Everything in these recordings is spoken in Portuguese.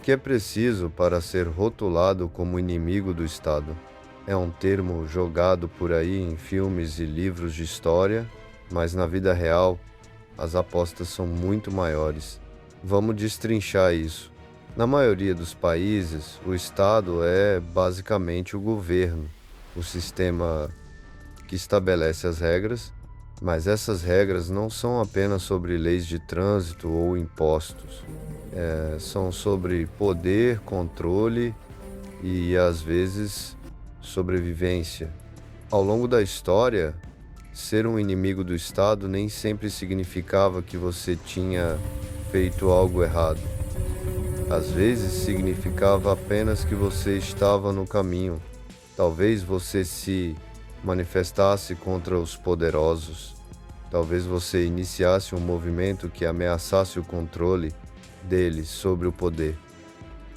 que é preciso para ser rotulado como inimigo do Estado? É um termo jogado por aí em filmes e livros de história, mas na vida real as apostas são muito maiores. Vamos destrinchar isso. Na maioria dos países, o Estado é basicamente o governo, o sistema que estabelece as regras, mas essas regras não são apenas sobre leis de trânsito ou impostos. São sobre poder, controle e, às vezes, sobrevivência. Ao longo da história, ser um inimigo do Estado nem sempre significava que você tinha feito algo errado. Às vezes significava apenas que você estava no caminho. Talvez você se manifestasse contra os poderosos. Talvez você iniciasse um movimento que ameaçasse o controle deles sobre o poder.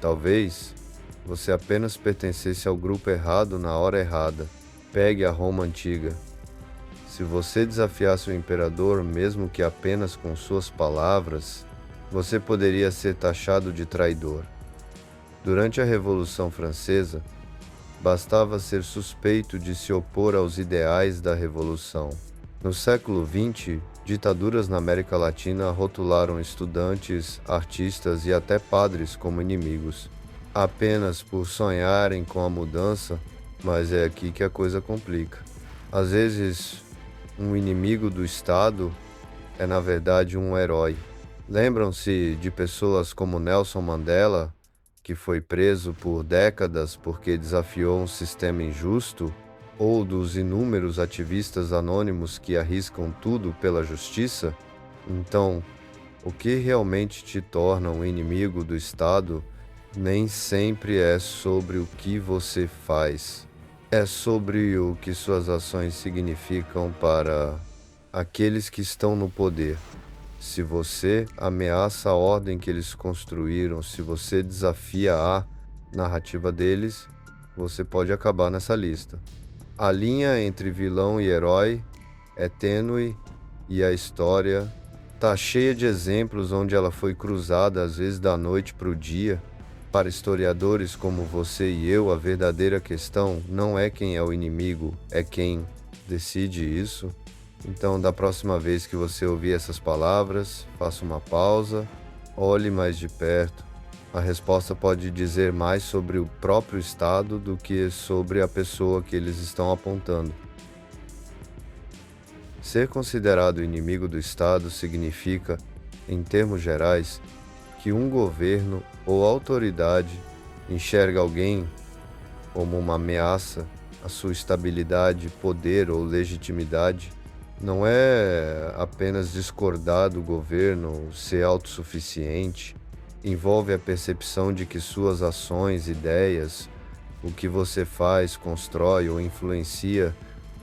Talvez você apenas pertencesse ao grupo errado na hora errada. Pegue a Roma antiga. Se você desafiasse o imperador, mesmo que apenas com suas palavras, você poderia ser taxado de traidor. Durante a Revolução Francesa, bastava ser suspeito de se opor aos ideais da Revolução. No século XX, ditaduras na América Latina rotularam estudantes, artistas e até padres como inimigos, apenas por sonharem com a mudança, mas é aqui que a coisa complica. Às vezes, um inimigo do Estado é na verdade um herói. Lembram-se de pessoas como Nelson Mandela, que foi preso por décadas porque desafiou um sistema injusto, ou dos inúmeros ativistas anônimos que arriscam tudo pela justiça? Então, o que realmente te torna um inimigo do Estado nem sempre é sobre o que você faz. É sobre o que suas ações significam para aqueles que estão no poder. Se você ameaça a ordem que eles construíram, se você desafia a narrativa deles, você pode acabar nessa lista. A linha entre vilão e herói é tênue e a história tá cheia de exemplos onde ela foi cruzada às vezes da noite para o dia. Para historiadores como você e eu, a verdadeira questão não é quem é o inimigo, é quem decide isso. Então, da próxima vez que você ouvir essas palavras, faça uma pausa, olhe mais de perto. A resposta pode dizer mais sobre o próprio Estado do que sobre a pessoa que eles estão apontando. Ser considerado inimigo do Estado significa, em termos gerais, que um governo ou autoridade enxerga alguém como uma ameaça à sua estabilidade, poder ou legitimidade. Não é apenas discordar do governo, ser autossuficiente. Envolve a percepção de que suas ações, ideias, o que você faz, constrói ou influencia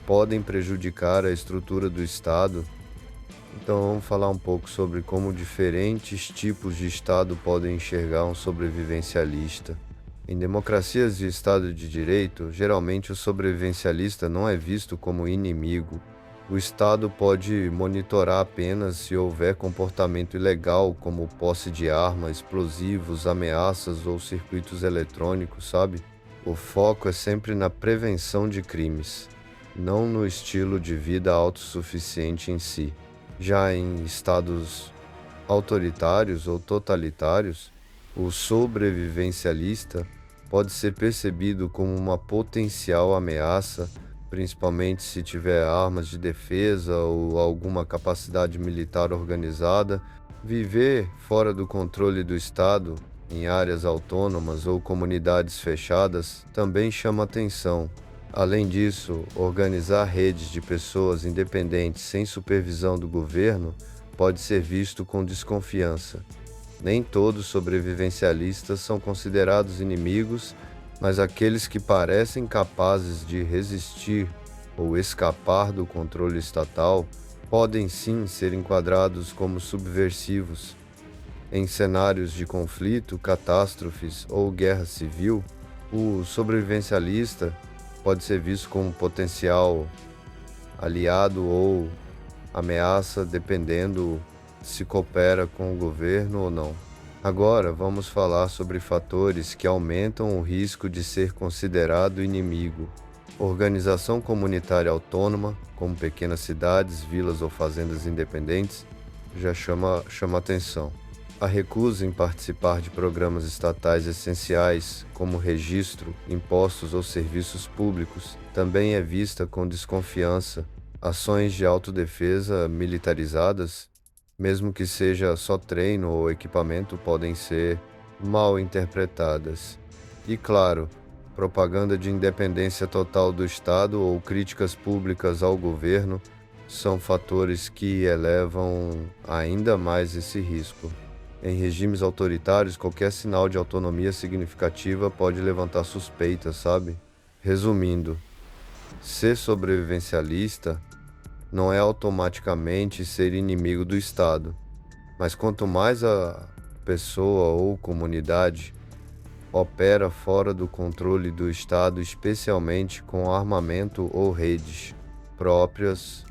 podem prejudicar a estrutura do Estado. Então vamos falar um pouco sobre como diferentes tipos de Estado podem enxergar um sobrevivencialista. Em democracias de Estado de Direito, geralmente o sobrevivencialista não é visto como inimigo. O Estado pode monitorar apenas se houver comportamento ilegal, como posse de armas, explosivos, ameaças ou circuitos eletrônicos, sabe? O foco é sempre na prevenção de crimes, não no estilo de vida autossuficiente em si. Já em estados autoritários ou totalitários, o sobrevivencialista pode ser percebido como uma potencial ameaça, principalmente se tiver armas de defesa ou alguma capacidade militar organizada. Viver fora do controle do Estado, em áreas autônomas ou comunidades fechadas, também chama atenção. Além disso, organizar redes de pessoas independentes sem supervisão do governo pode ser visto com desconfiança. Nem todos sobrevivencialistas são considerados inimigos, mas aqueles que parecem capazes de resistir ou escapar do controle estatal podem sim ser enquadrados como subversivos. Em cenários de conflito, catástrofes ou guerra civil, o sobrevivencialista pode ser visto como um potencial aliado ou ameaça, dependendo se coopera com o governo ou não. Agora vamos falar sobre fatores que aumentam o risco de ser considerado inimigo. Organização comunitária autônoma, como pequenas cidades, vilas ou fazendas independentes, já chama atenção. A recusa em participar de programas estatais essenciais, como registro, impostos ou serviços públicos, também é vista com desconfiança. Ações de autodefesa militarizadas, mesmo que seja só treino ou equipamento, podem ser mal interpretadas. E claro, propaganda de independência total do Estado ou críticas públicas ao governo são fatores que elevam ainda mais esse risco. Em regimes autoritários, qualquer sinal de autonomia significativa pode levantar suspeitas, sabe? Resumindo, ser sobrevivencialista não é automaticamente ser inimigo do Estado, mas quanto mais a pessoa ou comunidade opera fora do controle do Estado, especialmente com armamento ou redes próprias,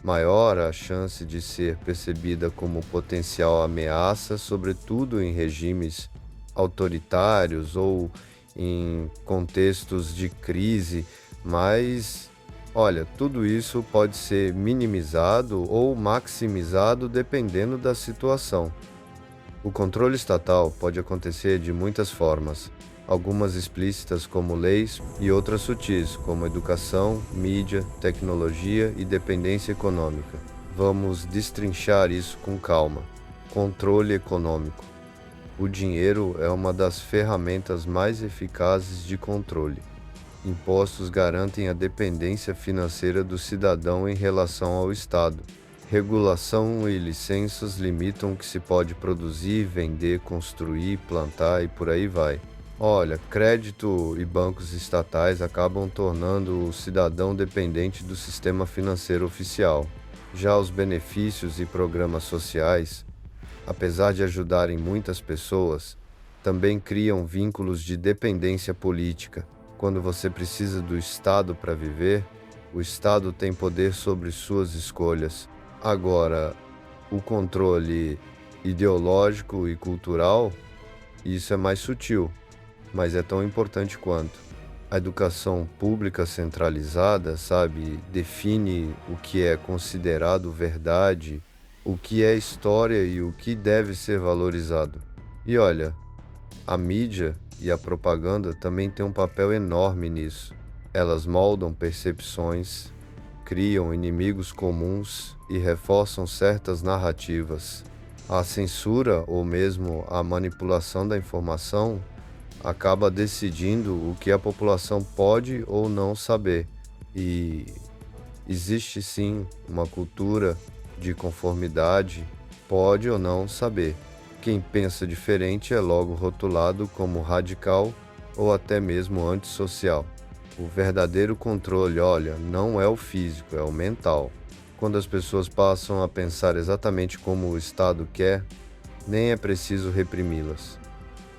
maior a chance de ser percebida como potencial ameaça, sobretudo em regimes autoritários ou em contextos de crise, mas olha, tudo isso pode ser minimizado ou maximizado dependendo da situação. O controle estatal pode acontecer de muitas formas, algumas explícitas como leis e outras sutis como educação, mídia, tecnologia e dependência econômica. Vamos destrinchar isso com calma. Controle econômico. O dinheiro é uma das ferramentas mais eficazes de controle. Impostos garantem a dependência financeira do cidadão em relação ao Estado. Regulação e licenças limitam o que se pode produzir, vender, construir, plantar e por aí vai. Olha, crédito e bancos estatais acabam tornando o cidadão dependente do sistema financeiro oficial. Já os benefícios e programas sociais, apesar de ajudarem muitas pessoas, também criam vínculos de dependência política. Quando você precisa do Estado para viver, o Estado tem poder sobre suas escolhas. Agora, o controle ideológico e cultural, isso é mais sutil, mas é tão importante quanto. A educação pública centralizada, sabe, define o que é considerado verdade, o que é história e o que deve ser valorizado. E olha, a mídia e a propaganda também têm um papel enorme nisso. Elas moldam percepções, criam inimigos comuns e reforçam certas narrativas. A censura ou mesmo a manipulação da informação acaba decidindo o que a população pode ou não saber. E existe sim uma cultura de conformidade, pode ou não saber. Quem pensa diferente é logo rotulado como radical ou até mesmo antissocial. O verdadeiro controle, olha, não é o físico, é o mental. Quando as pessoas passam a pensar exatamente como o Estado quer, nem é preciso reprimi-las.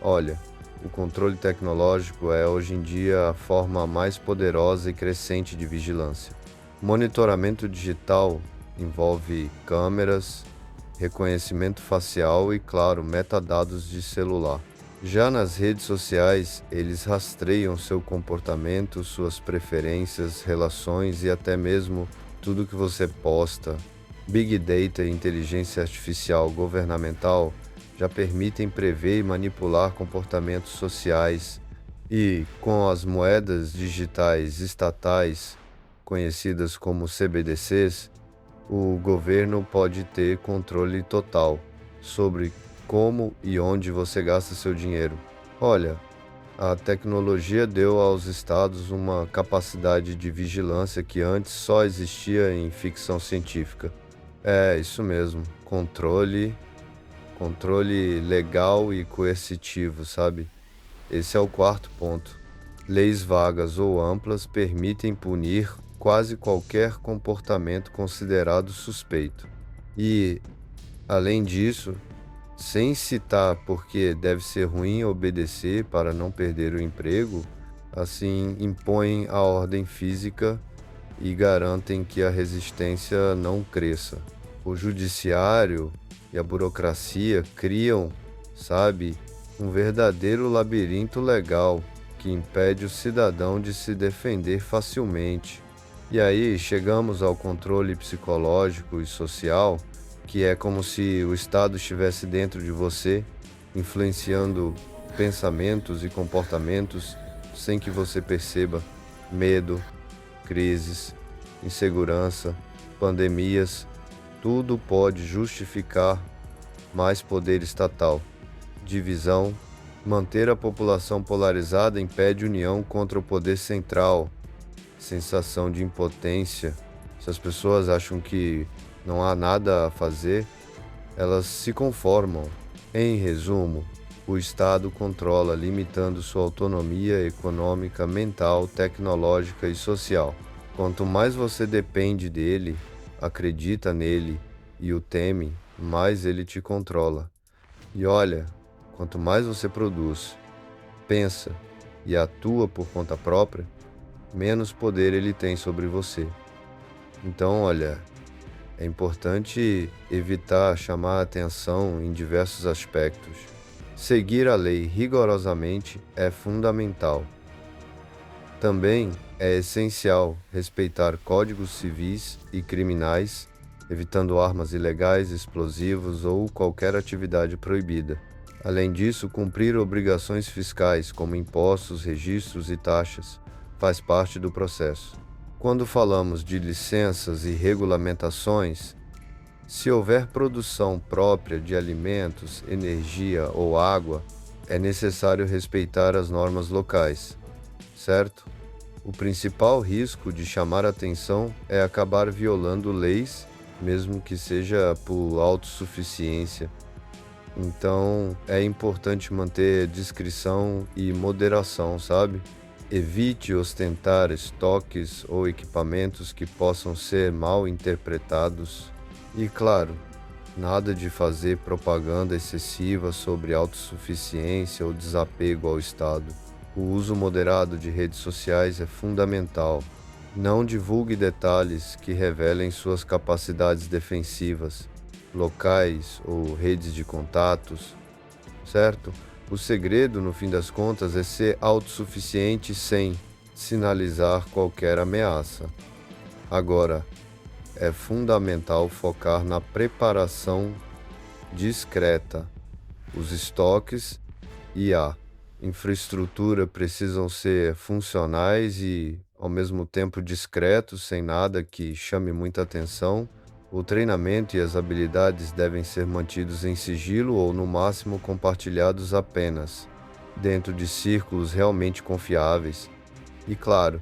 Olha, o controle tecnológico é hoje em dia a forma mais poderosa e crescente de vigilância. Monitoramento digital envolve câmeras, reconhecimento facial e, claro, metadados de celular. Já nas redes sociais, eles rastreiam seu comportamento, suas preferências, relações e até mesmo tudo que você posta. Big Data e inteligência artificial governamental já permitem prever e manipular comportamentos sociais. E, com as moedas digitais estatais, conhecidas como CBDCs, o governo pode ter controle total sobre como e onde você gasta seu dinheiro. Olha, a tecnologia deu aos estados uma capacidade de vigilância que antes só existia em ficção científica. É, isso mesmo, controle legal e coercitivo, sabe? Esse é o quarto ponto. Leis vagas ou amplas permitem punir quase qualquer comportamento considerado suspeito. E, além disso, sem citar porque deve ser ruim obedecer para não perder o emprego, assim impõem a ordem física e garantem que a resistência não cresça. O judiciário e a burocracia criam sabe? Um verdadeiro labirinto legal que impede o cidadão de se defender facilmente. E aí chegamos ao controle psicológico e social, que é como se o Estado estivesse dentro de você, influenciando pensamentos e comportamentos sem que você perceba. Medo, crises, insegurança, pandemias, tudo pode justificar mais poder estatal. Divisão, manter a população polarizada impede união contra o poder central. Sensação de impotência. Se as pessoas acham que não há nada a fazer, elas se conformam. Em resumo, o Estado controla, limitando sua autonomia econômica, mental, tecnológica e social. Quanto mais você depende dele, acredita nele e o teme, mais ele te controla. E olha, quanto mais você produz, pensa e atua por conta própria, menos poder ele tem sobre você. Então, olha, é importante evitar chamar a atenção em diversos aspectos. Seguir a lei rigorosamente é fundamental. Também é essencial respeitar códigos civis e criminais, evitando armas ilegais, explosivos ou qualquer atividade proibida. Além disso, cumprir obrigações fiscais, como impostos, registros e taxas, faz parte do processo. Quando falamos de licenças e regulamentações, se houver produção própria de alimentos, energia ou água, é necessário respeitar as normas locais, certo? O principal risco de chamar atenção é acabar violando leis, mesmo que seja por autossuficiência. Então, é importante manter discrição e moderação, sabe? Evite ostentar estoques ou equipamentos que possam ser mal interpretados. E claro, nada de fazer propaganda excessiva sobre autossuficiência ou desapego ao Estado. O uso moderado de redes sociais é fundamental. Não divulgue detalhes que revelem suas capacidades defensivas, locais ou redes de contatos, certo? O segredo, no fim das contas, é ser autossuficiente sem sinalizar qualquer ameaça. Agora, é fundamental focar na preparação discreta. Os estoques e a infraestrutura precisam ser funcionais e, ao mesmo tempo, discretos, sem nada que chame muita atenção. O treinamento e as habilidades devem ser mantidos em sigilo ou, no máximo, compartilhados apenas dentro de círculos realmente confiáveis. E, claro,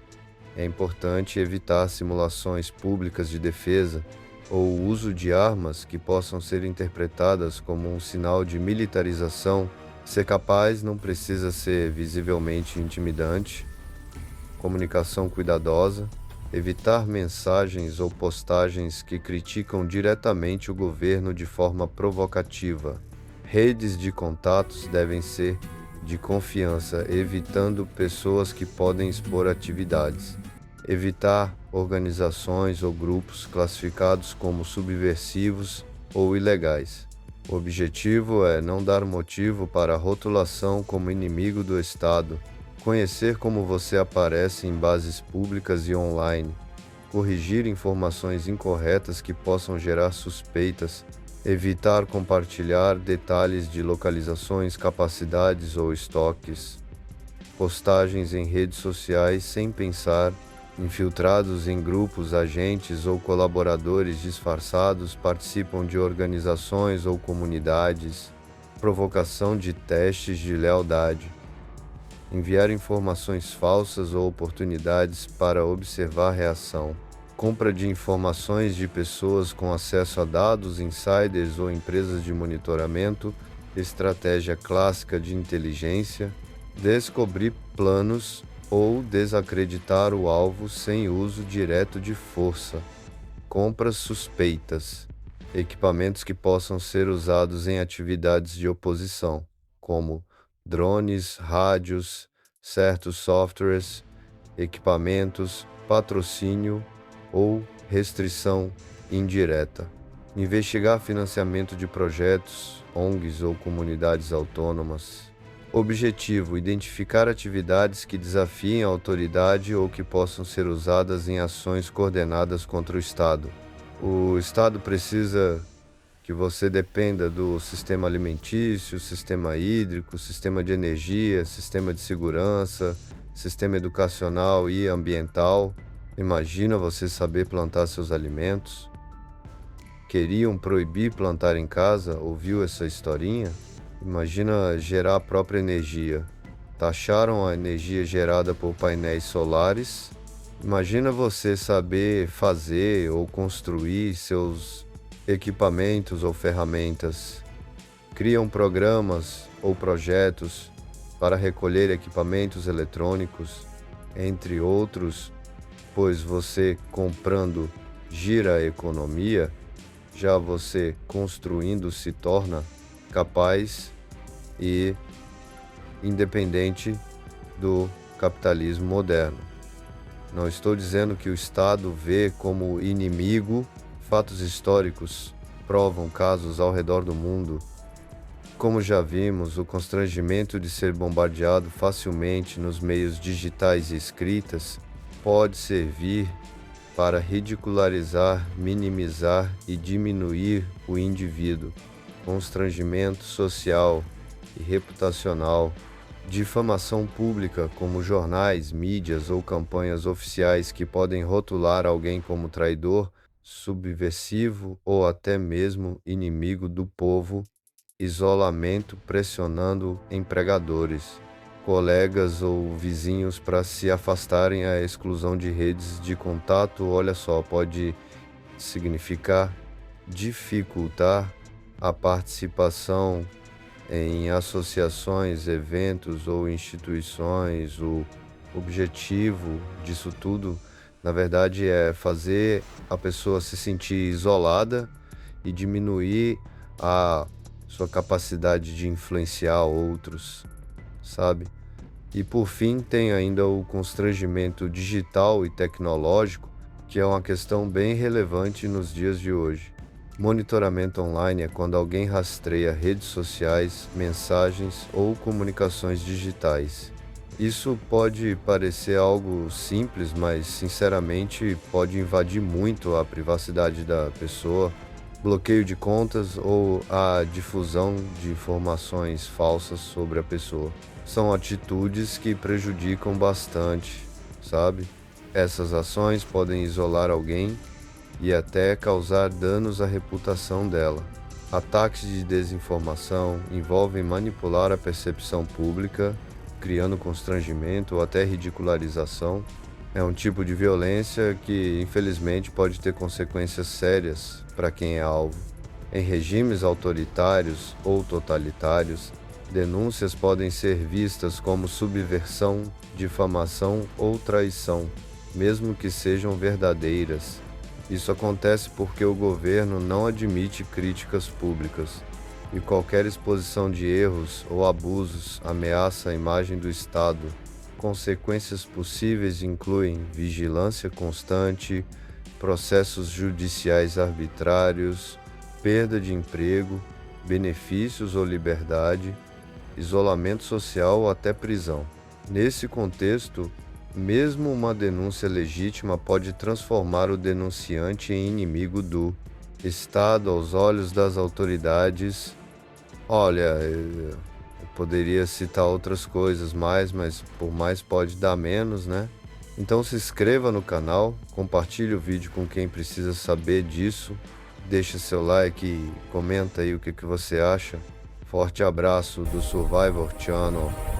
é importante evitar simulações públicas de defesa ou o uso de armas que possam ser interpretadas como um sinal de militarização. Ser capaz não precisa ser visivelmente intimidante. Comunicação cuidadosa, evitar mensagens ou postagens que criticam diretamente o governo de forma provocativa. Redes de contatos devem ser de confiança, evitando pessoas que podem expor atividades. Evitar organizações ou grupos classificados como subversivos ou ilegais. O objetivo é não dar motivo para a rotulação como inimigo do Estado. Conhecer como você aparece em bases públicas e online. Corrigir informações incorretas que possam gerar suspeitas. Evitar compartilhar detalhes de localizações, capacidades ou estoques. Postagens em redes sociais sem pensar. Infiltrados em grupos, agentes ou colaboradores disfarçados participam de organizações ou comunidades. Provocação de testes de lealdade. Enviar informações falsas ou oportunidades para observar reação. Compra de informações de pessoas com acesso a dados, insiders ou empresas de monitoramento. Estratégia clássica de inteligência. Descobrir planos ou desacreditar o alvo sem uso direto de força. Compras suspeitas. Equipamentos que possam ser usados em atividades de oposição, como drones, rádios, certos softwares, equipamentos, patrocínio ou restrição indireta. investigar financiamento de projetos, ONGs ou comunidades autônomas. Objetivo: identificar atividades que desafiem a autoridade ou que possam ser usadas em ações coordenadas contra o Estado. O Estado precisa que você dependa do sistema alimentício, sistema hídrico, sistema de energia, sistema de segurança, sistema educacional e ambiental. Imagina você saber plantar seus alimentos. Queriam proibir plantar em casa, ouviu essa historinha? Imagina gerar a própria energia. Taxaram a energia gerada por painéis solares. Imagina você saber fazer ou construir seus equipamentos ou ferramentas. Criam programas ou projetos para recolher equipamentos eletrônicos, entre outros, pois você comprando gira a economia, já você construindo se torna capaz e independente do capitalismo moderno. Não estou dizendo que o Estado vê como inimigo. Fatos históricos provam casos ao redor do mundo. Como já vimos, o constrangimento de ser bombardeado facilmente nos meios digitais e escritas pode servir para ridicularizar, minimizar e diminuir o indivíduo. Constrangimento social e reputacional, difamação pública como jornais, mídias ou campanhas oficiais que podem rotular alguém como traidor, subversivo ou até mesmo inimigo do povo, isolamento pressionando empregadores, colegas ou vizinhos para se afastarem, a exclusão de redes de contato, olha só, pode significar dificultar a participação em associações, eventos ou instituições. O objetivo disso tudo, na verdade, é fazer a pessoa se sentir isolada e diminuir a sua capacidade de influenciar outros, sabe? E por fim, tem ainda o constrangimento digital e tecnológico, que é uma questão bem relevante nos dias de hoje. Monitoramento online é quando alguém rastreia redes sociais, mensagens ou comunicações digitais. Isso pode parecer algo simples, mas sinceramente pode invadir muito a privacidade da pessoa, bloqueio de contas ou a difusão de informações falsas sobre a pessoa. São atitudes que prejudicam bastante, sabe? Essas ações podem isolar alguém e até causar danos à reputação dela. Ataques de desinformação envolvem manipular a percepção pública, criando constrangimento ou até ridicularização. É um tipo de violência que, infelizmente, pode ter consequências sérias para quem é alvo. Em regimes autoritários ou totalitários, denúncias podem ser vistas como subversão, difamação ou traição, mesmo que sejam verdadeiras. Isso acontece porque o governo não admite críticas públicas, e qualquer exposição de erros ou abusos ameaça a imagem do Estado. Consequências possíveis incluem vigilância constante, processos judiciais arbitrários, perda de emprego, benefícios ou liberdade, isolamento social ou até prisão. Nesse contexto, mesmo uma denúncia legítima pode transformar o denunciante em inimigo do Estado aos olhos das autoridades. Olha, eu poderia citar outras coisas mais, mas por mais pode dar menos, né? Então se inscreva no canal, compartilhe o vídeo com quem precisa saber disso, deixa seu like e comenta aí o que você acha. Forte abraço do Survivor Channel.